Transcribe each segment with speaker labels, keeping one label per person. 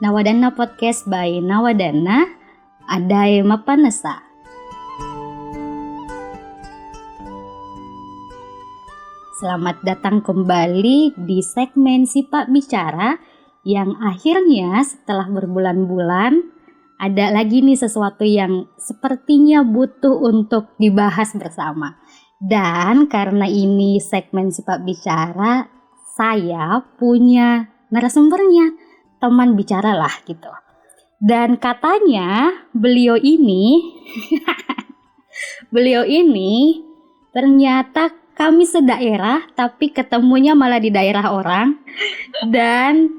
Speaker 1: Nawadana Podcast by Nawadana, Adai Mapanesa. Selamat datang kembali di segmen Sipak Bicara yang akhirnya setelah berbulan-bulan ada lagi nih sesuatu yang sepertinya butuh untuk dibahas bersama. Dan karena ini segmen Sipak Bicara, saya punya narasumbernya, teman bicara lah gitu. Dan katanya beliau ini ternyata kami sedaerah tapi ketemunya malah di daerah orang. Dan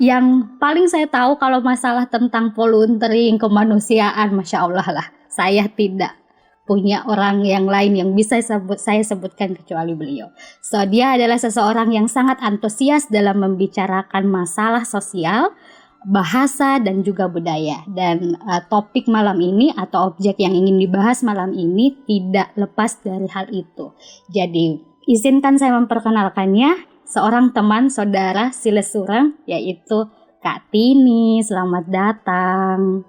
Speaker 1: yang paling saya tahu kalau masalah tentang volunteering kemanusiaan, Masya Allah lah, saya tidak punya orang yang lain yang bisa saya sebutkan kecuali beliau. So, dia adalah seseorang yang sangat antusias dalam membicarakan masalah sosial, bahasa, dan juga budaya. Dan topik malam ini atau objek yang ingin dibahas malam ini tidak lepas dari hal itu. Jadi, izinkan saya memperkenalkannya, seorang teman saudara Silesurang, yaitu Kak Tini. Selamat datang.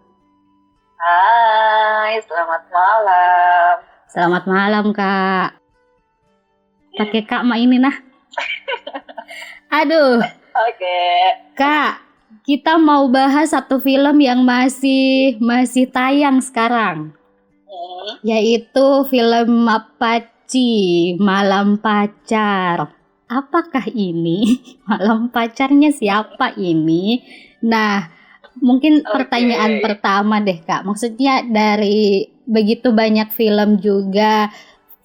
Speaker 2: Hai, selamat malam.
Speaker 1: Selamat malam, Kak. Pakai Kak Ma ini nah. Aduh.
Speaker 2: Oke.
Speaker 1: Kak, kita mau bahas satu film yang masih tayang sekarang. Yaitu film Mapaci, Malam Pacar. Apakah ini? Malam pacarnya siapa ini? Nah, mungkin pertanyaan pertama deh Kak, maksudnya dari begitu banyak film juga,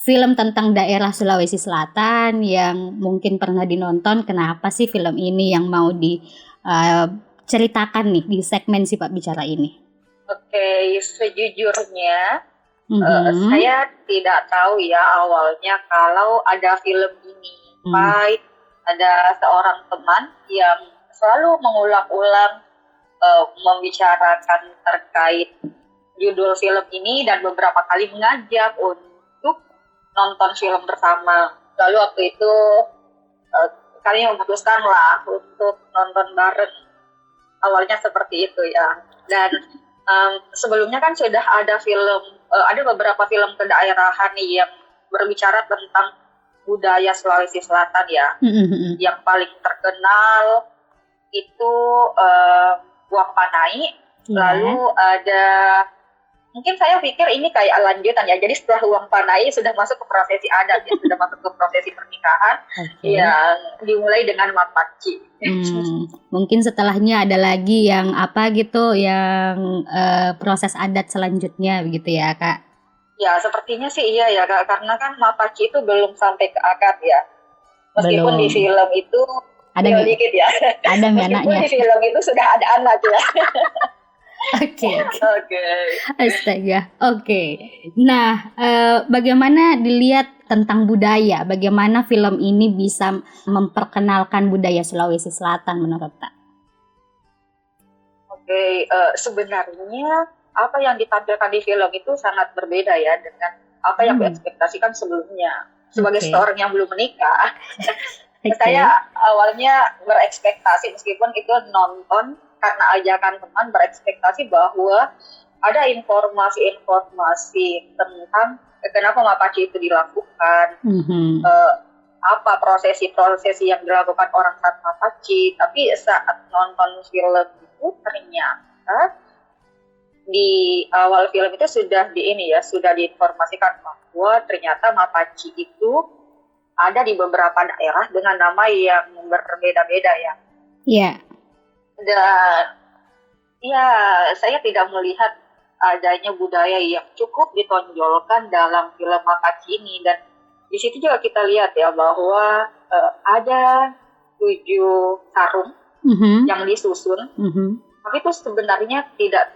Speaker 1: film tentang daerah Sulawesi Selatan yang mungkin pernah dinonton, kenapa sih film ini yang mau diceritakan nih di segmen Sipak Bicara ini? Oke,
Speaker 2: sejujurnya saya tidak tahu ya awalnya kalau ada film ini. Ada seorang teman yang selalu mengulang-ulang membicarakan terkait judul film ini dan beberapa kali mengajak untuk nonton film bersama. Lalu waktu itu kami memutuskan lah untuk nonton bareng. Awalnya seperti itu ya. Dan sebelumnya kan sudah ada ada beberapa film kedaerahan yang berbicara tentang budaya Sulawesi Selatan ya. Yang paling terkenal itu Uang Panai, lalu ada, mungkin saya pikir ini kayak lanjutan ya, jadi setelah Uang Panai sudah masuk ke prosesi adat ya, sudah masuk ke prosesi pernikahan yang dimulai dengan Mapaci.
Speaker 1: Mungkin setelahnya ada lagi yang apa gitu, yang proses adat selanjutnya begitu ya Kak?
Speaker 2: Ya sepertinya sih iya ya Kak, karena kan Mapaci itu belum sampai ke akad ya, meskipun di film itu ada dikit ya. Ada anaknya. Di film itu sudah ada anak ya.
Speaker 1: Oke. Astaga. Oke. Nah, bagaimana dilihat tentang budaya? Bagaimana film ini bisa memperkenalkan budaya Sulawesi Selatan menurut Kak?
Speaker 2: Oke, sebenarnya apa yang ditampilkan di film itu sangat berbeda ya dengan apa yang diekspektasikan sebelumnya. Sebagai seorang yang belum menikah. Saya awalnya berekspektasi, meskipun itu nonton karena ajakan teman, berekspektasi bahwa ada informasi-informasi tentang kenapa Mapaci itu dilakukan, apa prosesi-prosesi yang dilakukan orang saat Mapaci. Tapi saat nonton film itu ternyata di awal film itu sudah diinformasikan bahwa ternyata Mapaci itu ada di beberapa daerah dengan nama yang berbeda-beda ya. Iya. Dan ya saya tidak melihat adanya budaya yang cukup ditonjolkan dalam film Mapaci ini. Dan di situ juga kita lihat ya bahwa ada 7 sarung yang disusun. Tapi itu sebenarnya tidak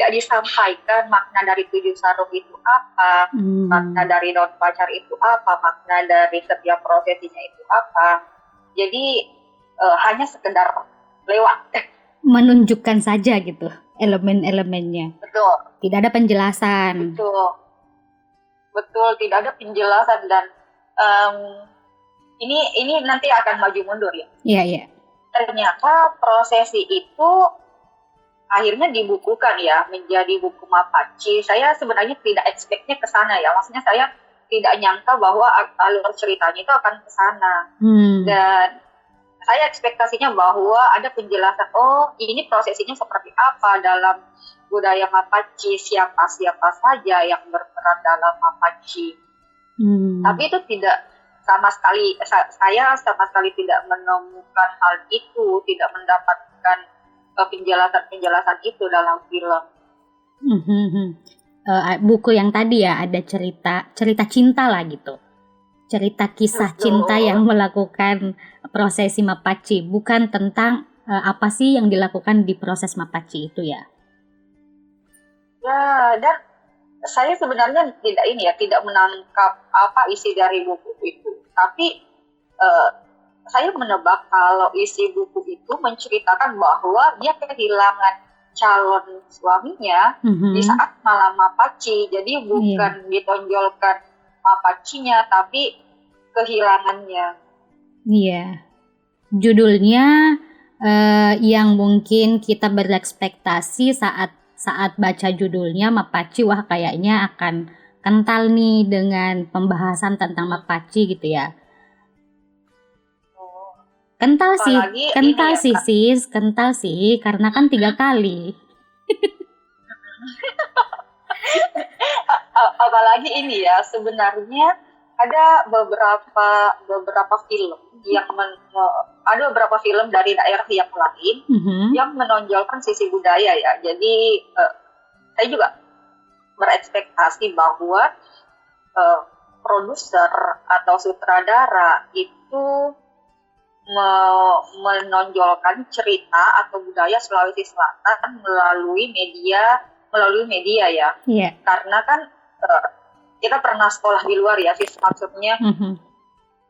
Speaker 2: disampaikan makna dari 7 sarung itu apa, makna dari daun pacar itu apa, makna dari setiap prosesinya itu apa. Jadi hanya sekedar lewat. Menunjukkan saja gitu elemen-elemennya. Betul. Tidak ada penjelasan. Betul, tidak ada penjelasan dan ini nanti akan maju mundur ya. Iya. ternyata prosesi itu akhirnya dibukukan ya menjadi buku Mapaci. Saya sebenarnya tidak expect-nya ke sana ya. Maksudnya saya tidak nyangka bahwa alur ceritanya itu akan ke sana. Dan saya ekspektasinya bahwa ada penjelasan, oh ini prosesinya seperti apa dalam budaya Mapaci, siapa-siapa saja yang berperan dalam Mapaci. Tapi itu tidak sama sekali, saya sama sekali tidak menemukan hal itu, tidak mendapatkan penjelasan-penjelasan itu dalam film.
Speaker 1: Buku yang tadi ya ada cerita cinta lah gitu, cerita kisah cinta yang melakukan prosesi Mapaci, bukan tentang apa sih yang dilakukan di proses Mapaci itu ya.
Speaker 2: Ya, dan saya sebenarnya tidak menangkap apa isi dari buku itu, tapi saya menebak kalau isi buku itu menceritakan bahwa dia kehilangan calon suaminya di saat malam Mapaci. Jadi bukan ditonjolkan Mapacinya, tapi kehilangannya.
Speaker 1: Iya. Judulnya yang mungkin kita berekspektasi saat baca judulnya Mapaci, wah kayaknya akan kental nih dengan pembahasan tentang Mapaci gitu ya. Kental sih, karena kan 3 kali.
Speaker 2: Apalagi ini ya, sebenarnya ada beberapa film ada beberapa film dari daerah yang lain yang menonjolkan sisi budaya ya. Jadi saya juga berekspektasi bahwa produser atau sutradara itu menonjolkan cerita atau budaya Sulawesi Selatan melalui media ya.
Speaker 1: Yeah.
Speaker 2: Karena kan kita pernah sekolah di luar ya, maksudnya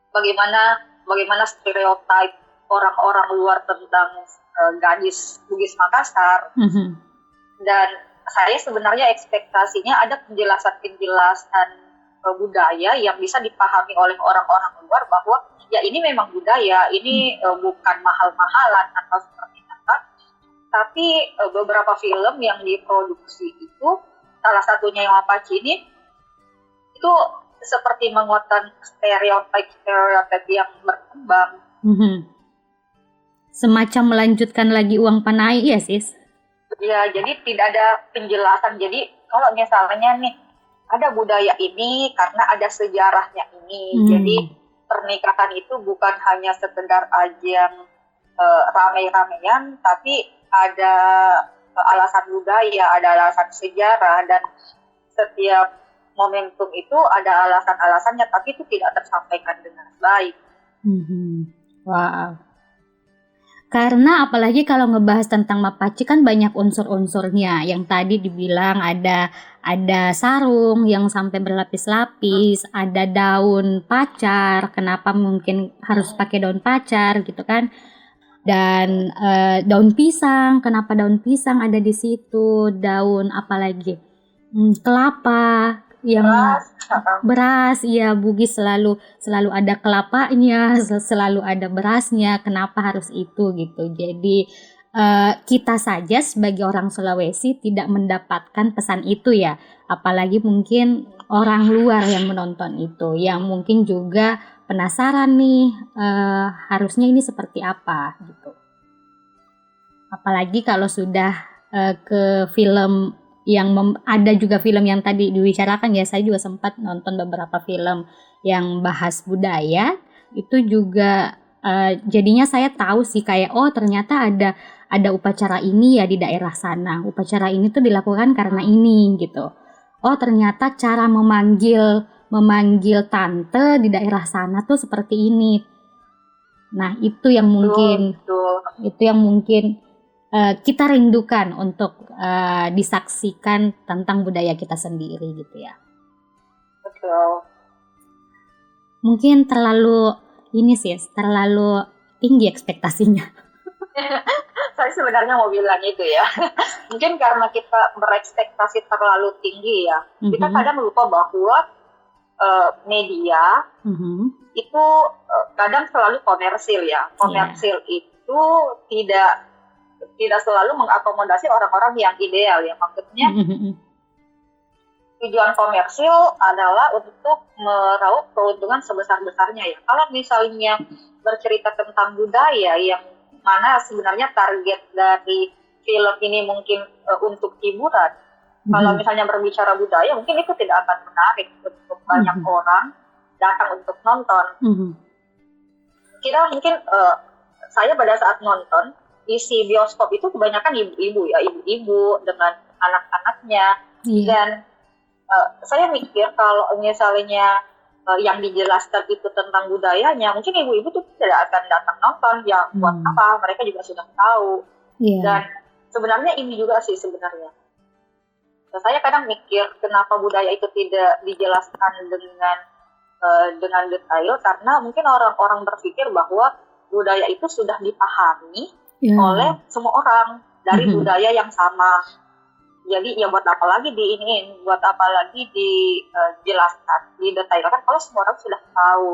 Speaker 2: bagaimana stereotip orang-orang luar tentang gadis Bugis Makassar. Dan saya sebenarnya ekspektasinya ada penjelasan budaya yang bisa dipahami oleh orang-orang luar bahwa ya ini memang budaya, ini bukan mahal-mahalan atau seperti apa. Tapi beberapa film yang diproduksi itu, salah satunya yang Mapaci ini, itu seperti menguatkan stereotip yang berkembang.
Speaker 1: Semacam melanjutkan lagi uang panai ya sis?
Speaker 2: Ya, jadi tidak ada penjelasan. Jadi kalau misalnya nih ada budaya ini karena ada sejarahnya ini, jadi pernikahan itu bukan hanya sekedar ajang ramai-ramaian, tapi ada alasan budaya, ada alasan sejarah, dan setiap momentum itu ada alasan-alasannya, tapi itu tidak tersampaikan dengan baik.
Speaker 1: Wow. Karena apalagi kalau ngebahas tentang Mapaci kan banyak unsur-unsurnya. Yang tadi dibilang ada sarung yang sampai berlapis-lapis, ada daun pacar, kenapa mungkin harus pakai daun pacar gitu kan. Dan daun pisang, kenapa daun pisang ada di situ, daun apalagi kelapa, yang beras, ya Bugis selalu ada kelapanya, selalu ada berasnya, kenapa harus itu gitu. Jadi kita saja sebagai orang Sulawesi tidak mendapatkan pesan itu ya, apalagi mungkin orang luar yang menonton itu, yang mungkin juga penasaran nih harusnya ini seperti apa gitu. Apalagi kalau sudah ke film yang ada juga film yang tadi dibicarakan ya, saya juga sempat nonton beberapa film yang bahas budaya, itu juga jadinya saya tahu sih kayak oh ternyata ada upacara ini ya di daerah sana, upacara ini tuh dilakukan karena ini gitu. Oh ternyata cara memanggil tante di daerah sana tuh seperti ini. Nah itu yang mungkin kita rindukan untuk disaksikan tentang budaya kita sendiri gitu ya.
Speaker 2: Betul.
Speaker 1: Mungkin terlalu tinggi ekspektasinya.
Speaker 2: Saya sebenarnya mau bilang itu ya. Mungkin karena kita berekspektasi terlalu tinggi ya. Kita kadang lupa bahwa media itu kadang selalu komersil ya. Komersil itu itu tidak selalu mengakomodasi orang-orang yang ideal ya. Maksudnya tujuan komersil adalah untuk meraup keuntungan sebesar-besarnya ya. Kalau misalnya bercerita tentang budaya yang mana sebenarnya target dari film ini mungkin untuk hiburan. Kalau misalnya berbicara budaya, mungkin itu tidak akan menarik untuk banyak orang datang untuk nonton. Kira mungkin saya pada saat nonton, isi bioskop itu kebanyakan ibu-ibu ya, ibu-ibu dengan anak-anaknya. Dan saya mikir kalau misalnya yang dijelaskan itu tentang budayanya, mungkin ibu-ibu tuh tidak akan datang nonton. Ya buat apa? Mereka juga sudah tahu. Dan sebenarnya ini juga sih sebenarnya. Saya kadang mikir kenapa budaya itu tidak dijelaskan dengan detail, karena mungkin orang-orang berpikir bahwa budaya itu sudah dipahami oleh semua orang dari budaya yang sama. Jadi ya buat apa lagi buat apa lagi dijelaskan, didetailkan kalau semua orang sudah tahu.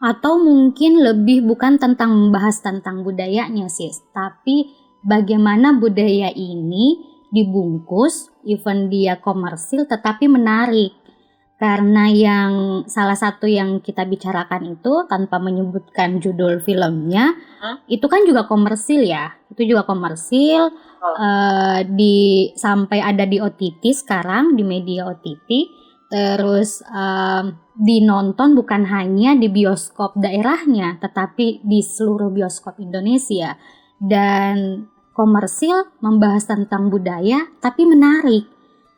Speaker 1: Atau mungkin lebih bukan tentang membahas tentang budayanya sih, tapi bagaimana budaya ini dibungkus, even dia komersil tetapi menarik. Karena yang salah satu yang kita bicarakan itu tanpa menyebutkan judul filmnya, itu kan juga komersil ya. Itu juga komersil, sampai ada di OTT sekarang, di media OTT. Terus dinonton bukan hanya di bioskop daerahnya, tetapi di seluruh bioskop Indonesia. Dan komersil membahas tentang budaya tapi menarik,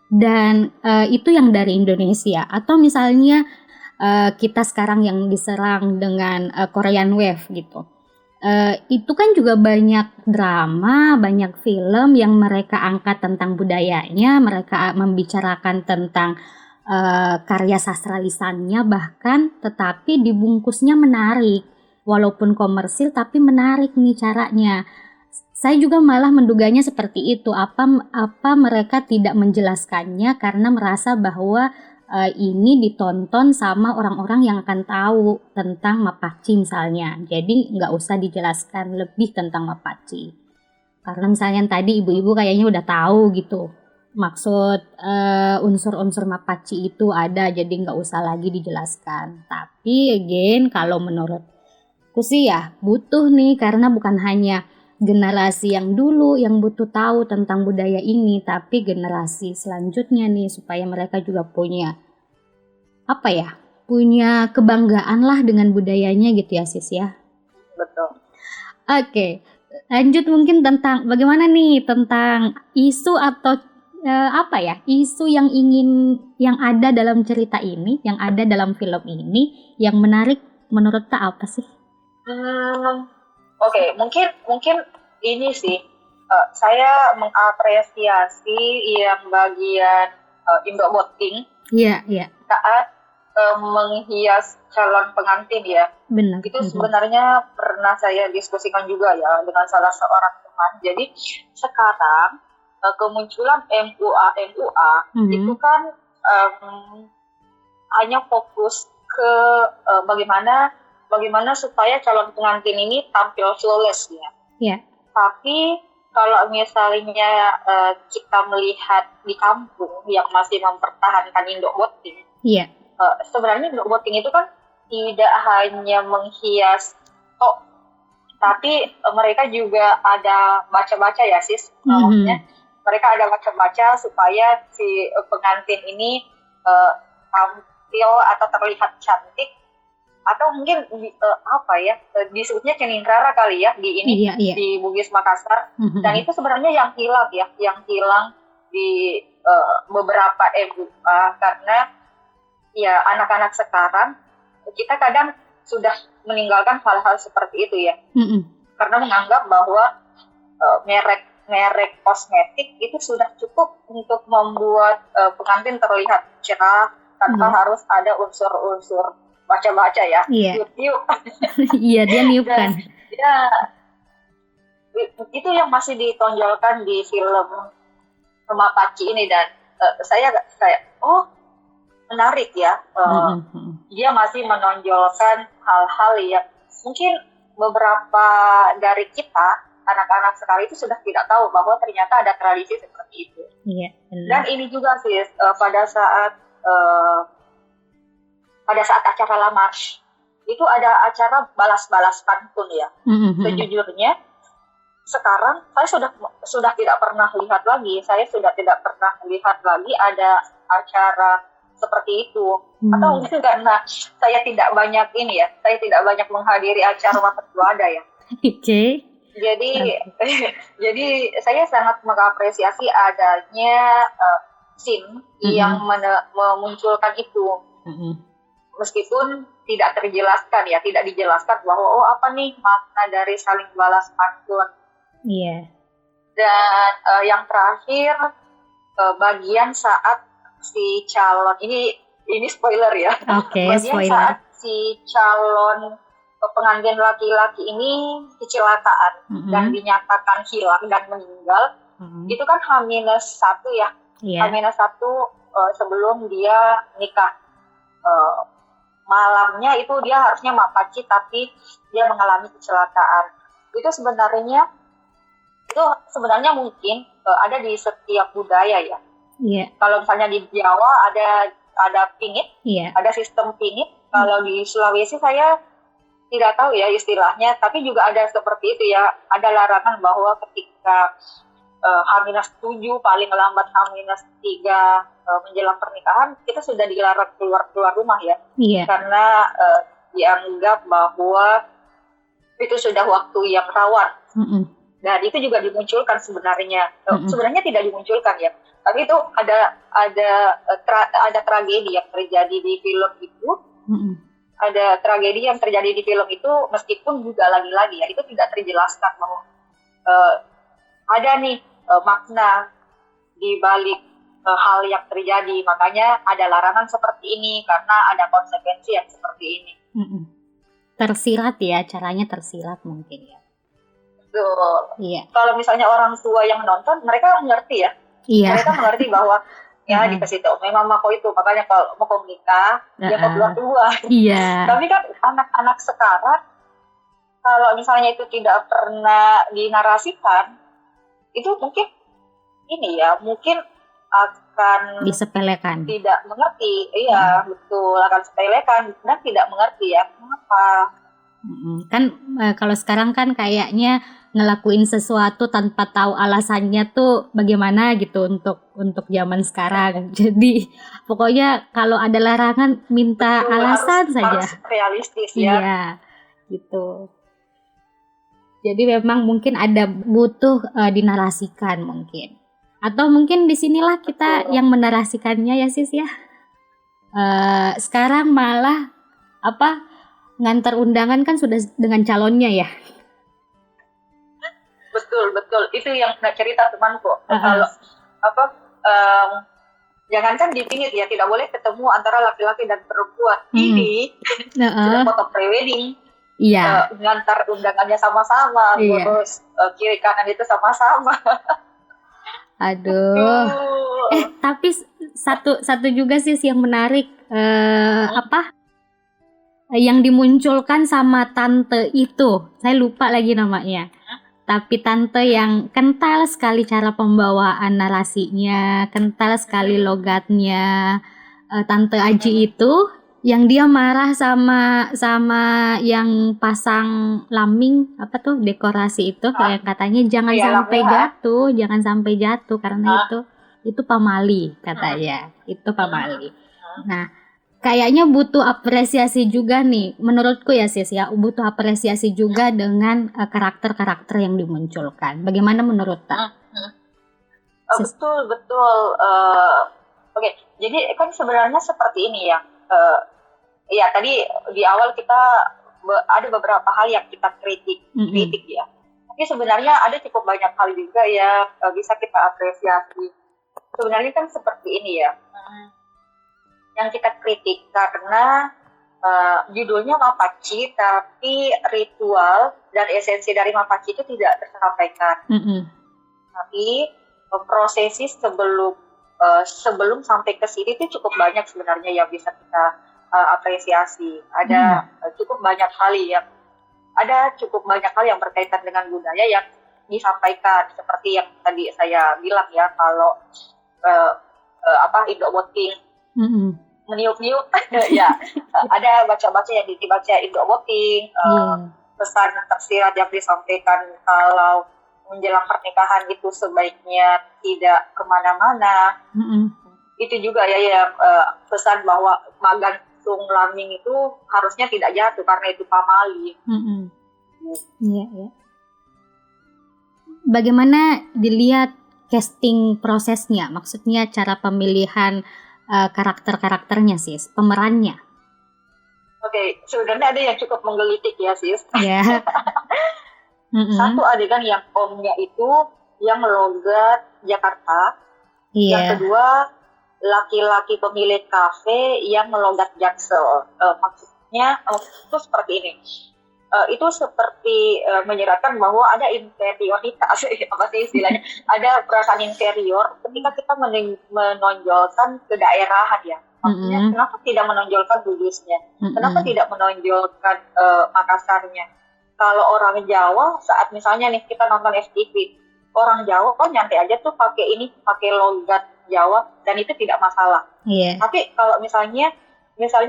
Speaker 1: dan itu yang dari Indonesia. Atau misalnya kita sekarang yang diserang dengan Korean Wave gitu, itu kan juga banyak drama, banyak film yang mereka angkat tentang budayanya, mereka membicarakan tentang karya sastra lisannya bahkan, tetapi dibungkusnya menarik, walaupun komersil tapi menarik nih caranya. Saya juga malah menduganya seperti itu. Apa mereka tidak menjelaskannya karena merasa bahwa ini ditonton sama orang-orang yang akan tahu tentang Mapaci misalnya. Jadi nggak usah dijelaskan lebih tentang Mapaci. Karena misalnya tadi ibu-ibu kayaknya udah tahu gitu. Maksud unsur-unsur Mapaci itu ada, jadi nggak usah lagi dijelaskan. Tapi again, kalau menurutku sih ya butuh nih, karena bukan hanya generasi yang dulu yang butuh tahu tentang budaya ini, tapi generasi selanjutnya nih, supaya mereka juga punya punya kebanggaan lah dengan budayanya gitu ya sis ya.
Speaker 2: Betul.
Speaker 1: Oke, lanjut mungkin tentang bagaimana nih tentang isu atau isu yang ada dalam cerita ini, yang ada dalam film ini, yang menarik menurut tak apa sih?
Speaker 2: Oke, mungkin ini sih, saya mengapresiasi yang bagian Indo-Voting saat menghias calon pengantin ya.
Speaker 1: Benar.
Speaker 2: Itu sebenarnya pernah saya diskusikan juga ya dengan salah seorang teman. Jadi sekarang kemunculan MUA itu kan hanya fokus ke bagaimana supaya calon pengantin ini tampil flawless ya.
Speaker 1: Yeah.
Speaker 2: Tapi kalau misalnya kita melihat di kampung yang masih mempertahankan Indo-Voting, sebenarnya Indo-Voting itu kan tidak hanya menghias tapi mereka juga ada baca-baca ya sis. Maksudnya mereka ada baca-baca supaya si pengantin ini tampil atau terlihat cantik, atau mungkin disebutnya ceningkrara kali ya di Bugis Makassar. Dan itu sebenarnya yang hilang di beberapa MUA, karena ya anak-anak sekarang kita kadang sudah meninggalkan hal-hal seperti itu ya. Karena menganggap bahwa merek kosmetik itu sudah cukup untuk membuat pengantin terlihat cerah tanpa harus ada unsur-unsur baca-baca ya, tiup-tiup.
Speaker 1: Iya, dia niupkan.
Speaker 2: Ya, itu yang masih ditonjolkan di film Mapaci ini, dan saya menarik ya. Dia masih menonjolkan hal-hal yang mungkin beberapa dari kita anak-anak sekarang itu sudah tidak tahu bahwa ternyata ada tradisi seperti itu.
Speaker 1: Iya, benar.
Speaker 2: Dan ini juga sih pada saat acara lamar itu ada acara balas-balas pantun ya. Sejujurnya sekarang saya sudah tidak pernah lihat lagi. Saya sudah tidak pernah lihat lagi ada acara seperti itu. Atau mungkin karena saya tidak banyak saya tidak banyak menghadiri acara Waterduada ya.
Speaker 1: Oke.
Speaker 2: Jadi saya sangat mengapresiasi adanya scene yang memunculkan itu. Meskipun tidak dijelaskan bahwa apa nih makna dari saling balas pantun.
Speaker 1: Iya.
Speaker 2: Dan yang terakhir bagian saat si calon ini spoiler ya.
Speaker 1: Oke,
Speaker 2: bagian
Speaker 1: spoiler.
Speaker 2: Saat si calon pengantin laki-laki ini kecelakaan dan dinyatakan hilang dan meninggal. Itu kan H-1 ya.
Speaker 1: Yeah.
Speaker 2: H-1 sebelum dia nikah. Malamnya itu dia harusnya mapaci tapi dia mengalami kecelakaan. Itu sebenarnya mungkin ada di setiap budaya ya.
Speaker 1: Yeah.
Speaker 2: Kalau misalnya di Jawa ada pingit, ada sistem pingit. Kalau di Sulawesi saya tidak tahu ya istilahnya, tapi juga ada seperti itu ya. Ada larangan bahwa ketika H-7 paling lambat H-3 menjelang pernikahan kita sudah dilarang keluar rumah ya.
Speaker 1: Yeah.
Speaker 2: Karena dianggap bahwa itu sudah waktu yang rawan. Dan itu juga dimunculkan sebenarnya. Sebenarnya tidak dimunculkan ya. Tapi itu ada tragedi yang terjadi di film itu. Ada tragedi yang terjadi di film itu meskipun juga lagi-lagi ya itu tidak terjelaskan bahwa ada nih makna di balik hal yang terjadi. Makanya ada larangan seperti ini karena ada konsekuensi yang seperti ini.
Speaker 1: Tersirat ya, caranya tersirat mungkin ya.
Speaker 2: Betul.
Speaker 1: Iya.
Speaker 2: Kalau misalnya orang tua yang nonton, mereka mengerti ya.
Speaker 1: Iya.
Speaker 2: Mereka mengerti bahwa ya dikasih tahu memang mako itu, makanya kalau mau menikah dia mau keluar. Iya. Tapi kan anak-anak sekarang kalau misalnya itu tidak pernah dinarasikan, itu mungkin mungkin akan
Speaker 1: disepelekan.
Speaker 2: Tidak mengerti. Iya, betul, akan sepelekan dan tidak mengerti ya kenapa.
Speaker 1: Kan kalau sekarang kan kayaknya ngelakuin sesuatu tanpa tahu alasannya tuh bagaimana gitu untuk zaman sekarang. Jadi pokoknya kalau ada larangan minta alasan saja.
Speaker 2: Harus realistis ya.
Speaker 1: Iya, gitu. Jadi memang mungkin ada butuh dinarasikan mungkin. Atau mungkin disinilah kita yang menarasikannya ya sis ya. Sekarang malah ngantar undangan kan sudah dengan calonnya ya.
Speaker 2: Betul. Itu yang cerita temanku. Kalau jangankan di pingit ya, tidak boleh ketemu antara laki-laki dan perempuan. Ini sudah foto prewedding.
Speaker 1: Iya.
Speaker 2: Ngantar undangannya sama-sama, terus kiri kanan itu sama-sama.
Speaker 1: Aduh. Tapi satu juga sih yang menarik yang dimunculkan sama tante itu. Saya lupa lagi namanya. Tapi tante yang kental sekali cara pembawaan narasinya, kental sekali logatnya. Tante Aji itu yang dia marah sama yang pasang laming dekorasi itu yang katanya jangan sampai jatuh karena itu pamali katanya. Itu pamali. Nah, kayaknya butuh apresiasi juga nih, menurutku ya sis ya, butuh apresiasi juga dengan karakter-karakter yang dimunculkan. Bagaimana menurut Tak?
Speaker 2: Betul. Oke, jadi kan sebenarnya seperti ini ya. Ya tadi di awal kita ada beberapa hal yang kita kritik ya. Tapi sebenarnya ada cukup banyak hal juga ya bisa kita apresiasi. Sebenarnya kan seperti ini ya. Yang kita kritik karena judulnya Mapaci, tapi ritual dan esensi dari Mapaci itu tidak tersampaikan. Tapi prosesi sebelum sampai ke sini itu cukup banyak sebenarnya yang bisa kita apresiasi. Ada cukup banyak hal yang ada cukup banyak hal yang berkaitan dengan budaya yang disampaikan, seperti yang tadi saya bilang ya, kalau Indo voting, meniup-niup ya, ada baca-baca yang dibaca Indo voting, pesan tersirat yang disampaikan kalau menjelang pernikahan itu sebaiknya tidak kemana-mana. Itu juga ya yang pesan bahwa magang sung laming itu harusnya tidak jatuh karena itu pamali.
Speaker 1: Iya. Bagaimana dilihat casting prosesnya? Maksudnya cara pemilihan karakter-karakternya, Sis, pemerannya.
Speaker 2: Oke, sebenarnya ada yang cukup menggelitik ya, Sis.
Speaker 1: Yeah.
Speaker 2: Satu adegan yang omnya itu yang logat Jakarta. Yang kedua, laki-laki pemilik kafe yang logat Jaksel. Maksudnya itu seperti ini. Itu seperti menyeratkan bahwa ada inferioritas, apa sih istilahnya? Ada perasaan inferior ketika kita menonjolkan kedaerahan ya. Maksudnya kenapa tidak menonjolkan Bugisnya? Kenapa tidak menonjolkan Makassarnya? Kalau orang Jawa saat misalnya nih kita nonton FTV, orang Jawa nyantai aja tuh pakai logat Jawa dan itu tidak masalah. Tapi kalau misalnya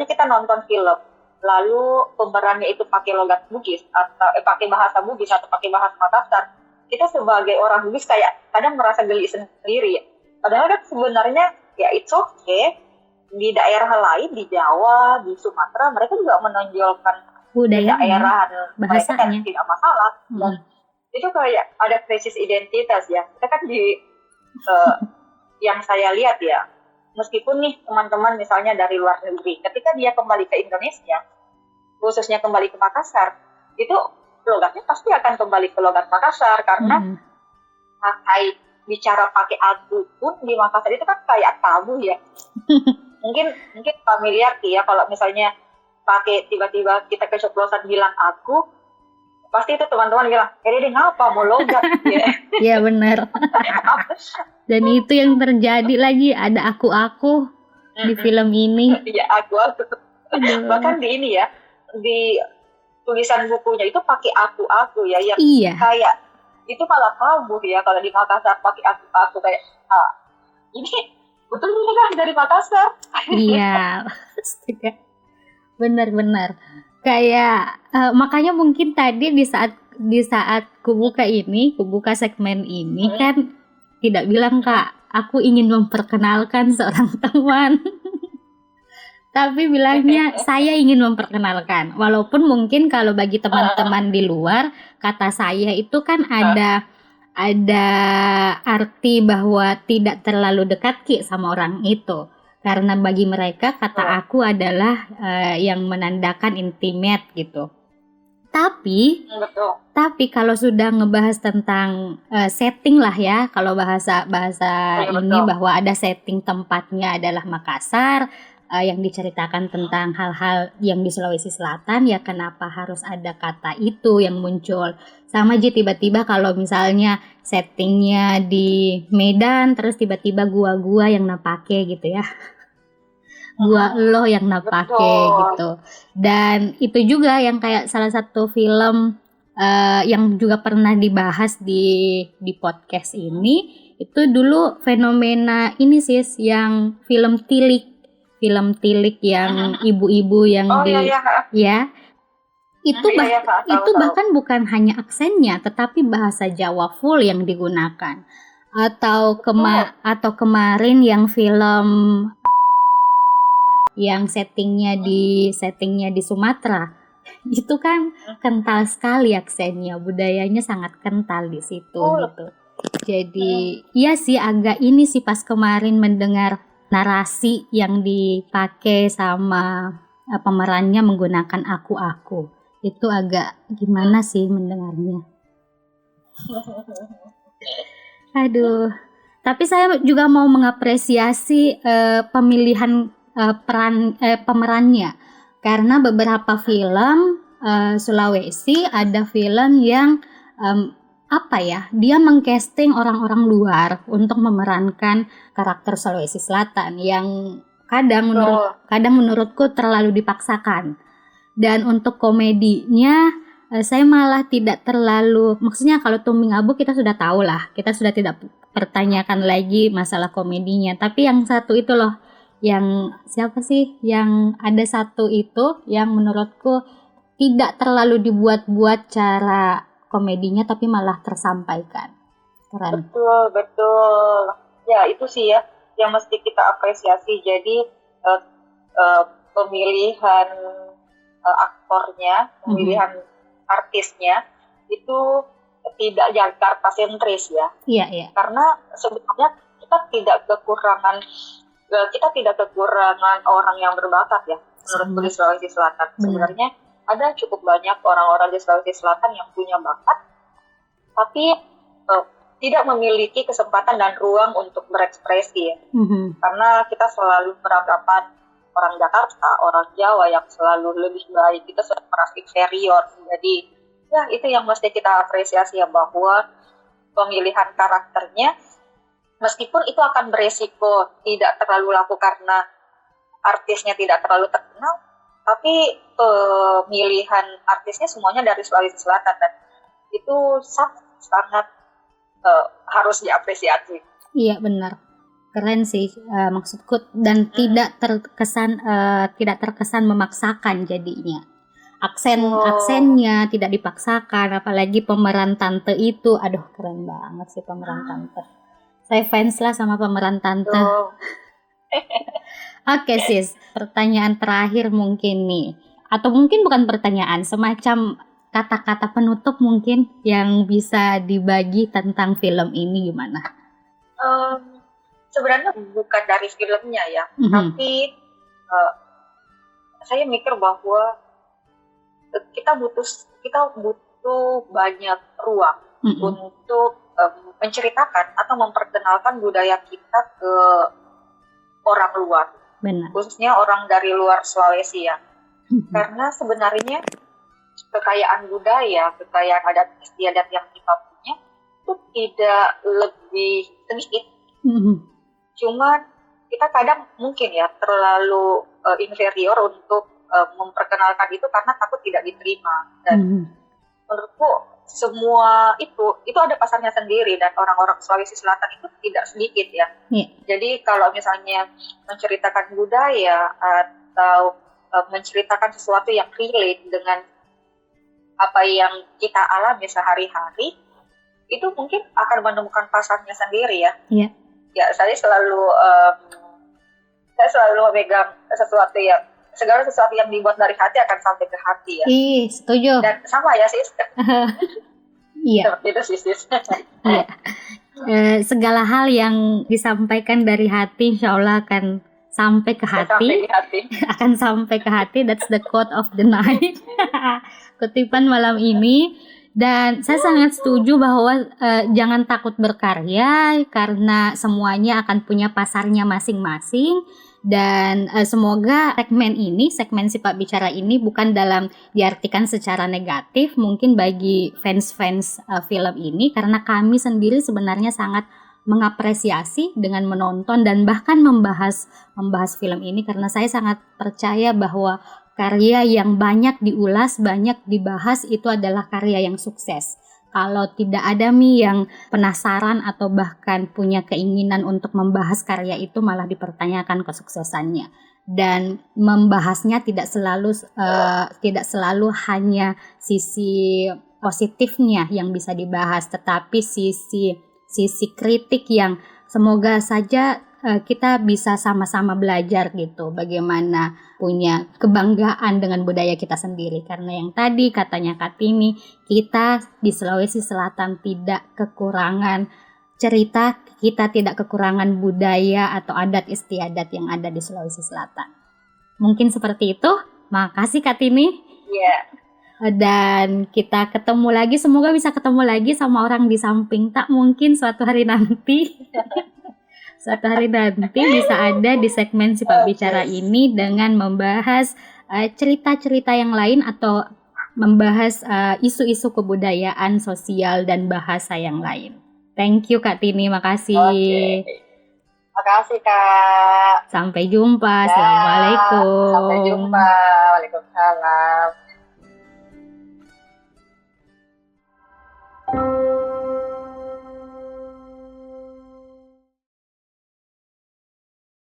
Speaker 2: kita nonton film lalu pemerannya itu pakai logat Bugis atau pakai bahasa Bugis atau pakai bahasa Makassar, kita sebagai orang Bugis kayak kadang merasa geli sendiri. Padahal kan sebenarnya ya it's okay, di daerah lain, di Jawa, di Sumatera mereka juga menonjolkan daerah bahasanya, mereka tidak masalah. Dan itu kayak ada krisis identitas ya. Kita kan yang saya lihat ya, meskipun nih teman-teman misalnya dari luar negeri, ketika dia kembali ke Indonesia, khususnya kembali ke Makassar, itu logatnya pasti akan kembali ke logat Makassar karena bicara pakai aku pun di Makassar itu kan kayak tabu ya. mungkin familiar sih ya kalau misalnya pakai tiba-tiba kita keceplosan bilang aku, pasti itu teman-teman bilang, ini ngapa mau logat ya?
Speaker 1: Iya benar. Dan itu yang terjadi lagi, ada aku di film ini.
Speaker 2: Iya aku. Bahkan di ini ya, di tulisan bukunya itu pakai aku ya, yang kayak itu malah tabu ya kalau di Makassar pakai aku kayak ini betul ini kan dari Makassar.
Speaker 1: Iya, benar. Kayak makanya mungkin tadi di saat kubuka segmen ini kan tidak bilang Kak, aku ingin memperkenalkan seorang teman. Tapi bilangnya saya ingin memperkenalkan. Walaupun mungkin kalau bagi teman-teman di luar, kata saya itu kan ada arti bahwa tidak terlalu dekat Ki sama orang itu. Karena bagi mereka kata aku adalah yang menandakan intimate gitu. Tapi kalau sudah ngebahas tentang setting lah ya, kalau bahasa ini bahwa ada setting tempatnya adalah Makassar, yang diceritakan tentang hal-hal yang di Sulawesi Selatan, ya kenapa harus ada kata itu yang muncul. Sama aja tiba-tiba kalau misalnya settingnya di Medan, terus tiba-tiba gua yang napake gitu ya. Gua lo yang napake gitu. Dan itu juga yang kayak salah satu film yang juga pernah dibahas di podcast ini, itu dulu fenomena ini Sis, yang film tilik yang ibu-ibu yang itu bahkan bukan hanya aksennya tetapi bahasa Jawa full yang digunakan. Atau kemarin yang film yang settingnya di Sumatera, itu kan kental sekali aksennya, budayanya sangat kental di situ gitu. Jadi iya sih, agak ini sih pas kemarin mendengar narasi yang dipakai sama pemerannya menggunakan aku, itu agak gimana sih mendengarnya. Aduh, tapi saya juga mau mengapresiasi pemilihan pemerannya, karena beberapa film Sulawesi ada film yang dia mengcasting orang-orang luar untuk memerankan karakter Sulawesi Selatan yang kadang menurutku terlalu dipaksakan. Dan untuk komedinya saya malah tidak terlalu, maksudnya kalau Tumbing Abu kita sudah tahu lah, kita sudah tidak pertanyakan lagi masalah komedinya. Tapi yang satu itu loh, yang siapa sih, yang ada satu itu yang menurutku tidak terlalu dibuat-buat cara komedinya, tapi malah tersampaikan. Keren.
Speaker 2: Betul. Ya itu sih ya yang mesti kita apresiasi. Jadi pemilihan aktornya, pemilihan artisnya itu tidak Jakarta sentris ya.
Speaker 1: Iya.
Speaker 2: Karena sebenarnya kita tidak kekurangan orang yang berbakat ya. Menurutku di Sulawesi Selatan sebenarnya ada cukup banyak orang-orang di Sulawesi Selatan yang punya bakat, tapi tidak memiliki kesempatan dan ruang untuk berekspresi ya. Karena kita selalu beranggapan orang Jakarta, orang Jawa yang selalu lebih baik, kita selalu merasa inferior. Jadi ya itu yang mesti kita apresiasi ya, bahwa pemilihan karakternya meskipun itu akan beresiko tidak terlalu laku karena artisnya tidak terlalu terkenal, tapi pemilihan artisnya semuanya dari Sulawesi Selatan dan itu sangat harus diapresiasi.
Speaker 1: Iya benar. Keren sih maksudku, dan tidak terkesan memaksakan jadinya. Aksennya tidak dipaksakan, apalagi pemeran tante itu, aduh keren banget sih pemeran tante. Saya fans lah sama pemeran tante. Oke sis, pertanyaan terakhir mungkin nih, atau mungkin bukan pertanyaan, semacam kata-kata penutup mungkin yang bisa dibagi tentang film ini gimana?
Speaker 2: Sebenarnya bukan dari filmnya ya, tapi saya mikir bahwa kita butuh banyak ruang untuk menceritakan atau memperkenalkan budaya kita ke orang luar.
Speaker 1: Benar.
Speaker 2: Khususnya orang dari luar Sulawesi ya. Karena sebenarnya kekayaan budaya, kekayaan adat istiadat yang kita punya itu tidak lebih sedikit. Cuma kita kadang mungkin ya terlalu inferior untuk memperkenalkan itu karena takut tidak diterima. Dan menurutku semua itu ada pasarnya sendiri, dan orang-orang Sulawesi Selatan itu tidak sedikit ya. Jadi kalau misalnya menceritakan budaya atau menceritakan sesuatu yang relate dengan apa yang kita alami sehari-hari, itu mungkin akan menemukan pasarnya sendiri ya. Ya saya selalu memegang segala sesuatu yang dibuat dari hati akan sampai ke hati ya.
Speaker 1: Setuju.
Speaker 2: Dan sama ya sis.
Speaker 1: Iya.
Speaker 2: Seperti itu sih sis.
Speaker 1: Iya. Segala hal yang disampaikan dari hati insya Allah akan sampai ke hati. Akan sampai ke hati. That's the quote of the night. Kutipan malam ini. Dan saya sangat setuju bahwa jangan takut berkarya karena semuanya akan punya pasarnya masing-masing. Dan semoga segmen Sipak Bicara ini bukan diartikan secara negatif mungkin bagi fans-fans film ini, karena kami sendiri sebenarnya sangat mengapresiasi dengan menonton dan bahkan membahas film ini, karena saya sangat percaya bahwa karya yang banyak diulas, banyak dibahas itu adalah karya yang sukses. Kalau tidak ada yang penasaran atau bahkan punya keinginan untuk membahas karya itu, malah dipertanyakan kesuksesannya. Dan membahasnya tidak selalu hanya sisi positifnya yang bisa dibahas, tetapi sisi kritik yang semoga saja kita bisa sama-sama belajar gitu, bagaimana punya kebanggaan dengan budaya kita sendiri. Karena yang tadi katanya Kartini, kita di Sulawesi Selatan tidak kekurangan cerita, kita tidak kekurangan budaya atau adat istiadat yang ada di Sulawesi Selatan. Mungkin seperti itu. Makasih Kartini.
Speaker 2: Iya.
Speaker 1: Dan kita ketemu lagi, semoga bisa ketemu lagi sama orang di samping tak mungkin suatu hari nanti. Suatu hari nanti bisa ada di segmen Sipak Bicara ini dengan membahas cerita-cerita yang lain atau membahas isu-isu kebudayaan, sosial, dan bahasa yang lain. Thank you Kak Tini, makasih.
Speaker 2: Makasih Kak.
Speaker 1: Sampai jumpa. Assalamualaikum.
Speaker 2: Sampai jumpa. Waalaikumsalam.